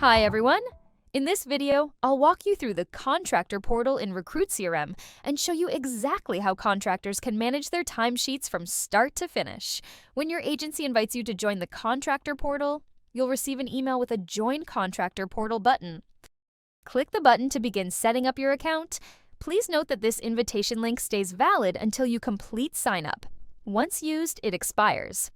Hi everyone! In this video, I'll walk you through the Contractor Portal in Recruit CRM and show you exactly how contractors can manage their timesheets from start to finish. When your agency invites you to join the Contractor Portal, you'll receive an email with a Join Contractor Portal button. Click the button to begin setting up your account. Please note that this invitation link stays valid until you complete sign-up. Once used, it expires.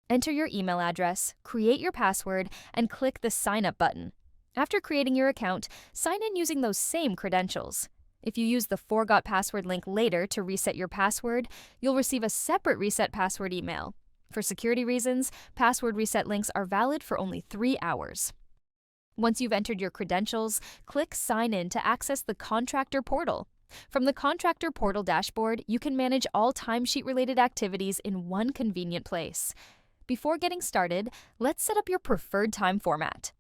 Enter your email address, create your password, and click the Sign Up button. After creating your account, sign in using those same credentials. If you use the Forgot Password link later to reset your password, you'll receive a separate reset password email. For security reasons, password reset links are valid for only 3 hours. Once you've entered your credentials, click Sign In to access the Contractor Portal. From the Contractor Portal dashboard, you can manage all timesheet-related activities in one convenient place. Before getting started, let's set up your preferred time format.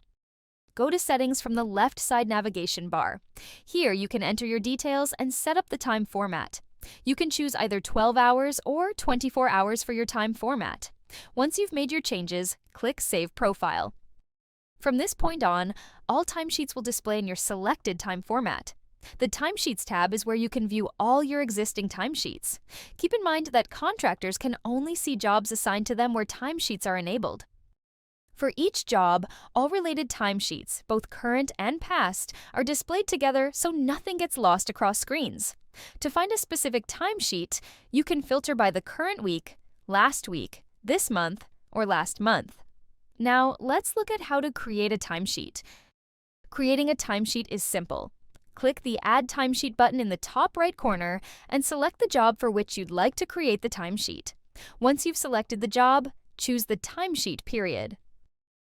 Go to Settings from the left side navigation bar. Here, you can enter your details and set up the time format. You can choose either 12 hours or 24 hours for your time format. Once you've made your changes, click Save Profile. From this point on, all timesheets will display in your selected time format. The Timesheets tab is where you can view all your existing timesheets. Keep in mind that contractors can only see jobs assigned to them where timesheets are enabled. For each job, all related timesheets, both current and past, are displayed together so nothing gets lost across screens. To find a specific timesheet, you can filter by the current week, last week, this month, or last month. Now, let's look at how to create a timesheet. Creating a timesheet is simple. Click the Add Timesheet button in the top right corner and select the job for which you'd like to create the timesheet. Once you've selected the job, choose the timesheet period.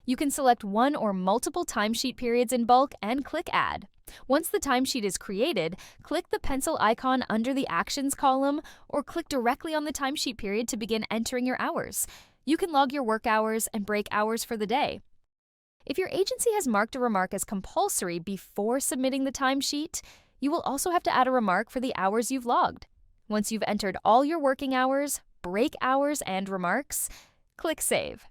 You can select one or multiple timesheet periods in bulk and click Add. Once the timesheet is created, click the pencil icon under the Actions column or click directly on the timesheet period to begin entering your hours. You can log your work hours and break hours for the day. If your agency has marked a remark as compulsory before submitting the timesheet, you will also have to add a remark for the hours you've logged. Once you've entered all your working hours, break hours, and remarks, click Save.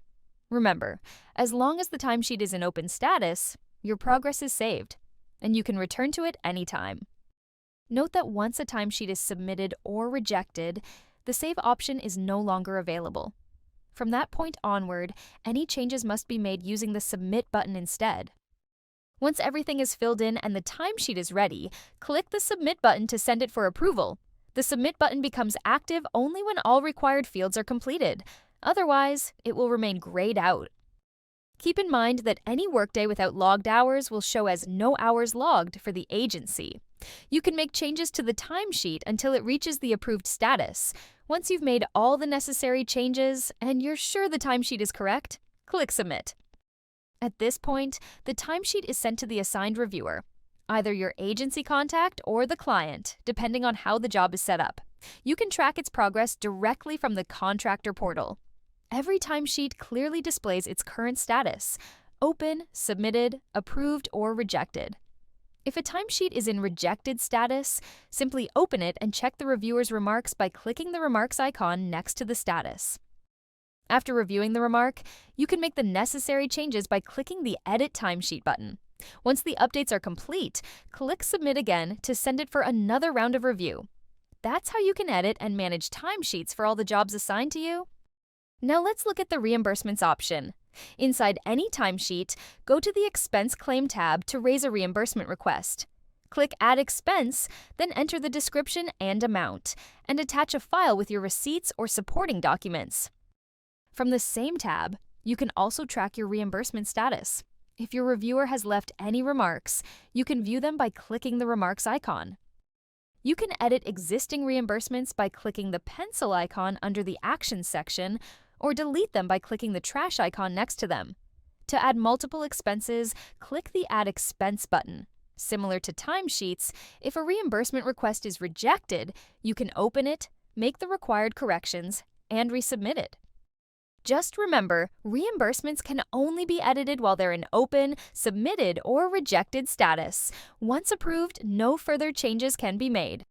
Remember, as long as the timesheet is in open status, your progress is saved, and you can return to it anytime. Note that once a timesheet is submitted or rejected, the Save option is no longer available. From that point onward, any changes must be made using the Submit button instead. Once everything is filled in and the timesheet is ready, click the Submit button to send it for approval. The Submit button becomes active only when all required fields are completed. Otherwise, it will remain grayed out. Keep in mind that any workday without logged hours will show as no hours logged for the agency. You can make changes to the timesheet until it reaches the approved status. Once you've made all the necessary changes and you're sure the timesheet is correct, click Submit. At this point, the timesheet is sent to the assigned reviewer, either your agency contact or the client, depending on how the job is set up. You can track its progress directly from the Contractor Portal. Every timesheet clearly displays its current status: open, submitted, approved, or rejected. If a timesheet is in rejected status, simply open it and check the reviewer's remarks by clicking the remarks icon next to the status. After reviewing the remark, you can make the necessary changes by clicking the Edit Timesheet button. Once the updates are complete, click Submit again to send it for another round of review. That's how you can edit and manage timesheets for all the jobs assigned to you. Now let's look at the reimbursements option. Inside any timesheet, go to the Expense Claim tab to raise a reimbursement request. Click Add Expense, then enter the description and amount, and attach a file with your receipts or supporting documents. From the same tab, you can also track your reimbursement status. If your reviewer has left any remarks, you can view them by clicking the remarks icon. You can edit existing reimbursements by clicking the pencil icon under the Actions section, or delete them by clicking the trash icon next to them. To add multiple expenses, click the Add Expense button. Similar to timesheets, if a reimbursement request is rejected, you can open it, make the required corrections, and resubmit it. Just remember, reimbursements can only be edited while they're in open, submitted, or rejected status. Once approved, no further changes can be made.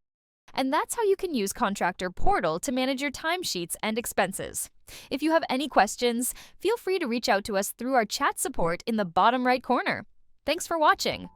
And that's how you can use Contractor Portal to manage your timesheets and expenses. If you have any questions, feel free to reach out to us through our chat support in the bottom right corner. Thanks for watching.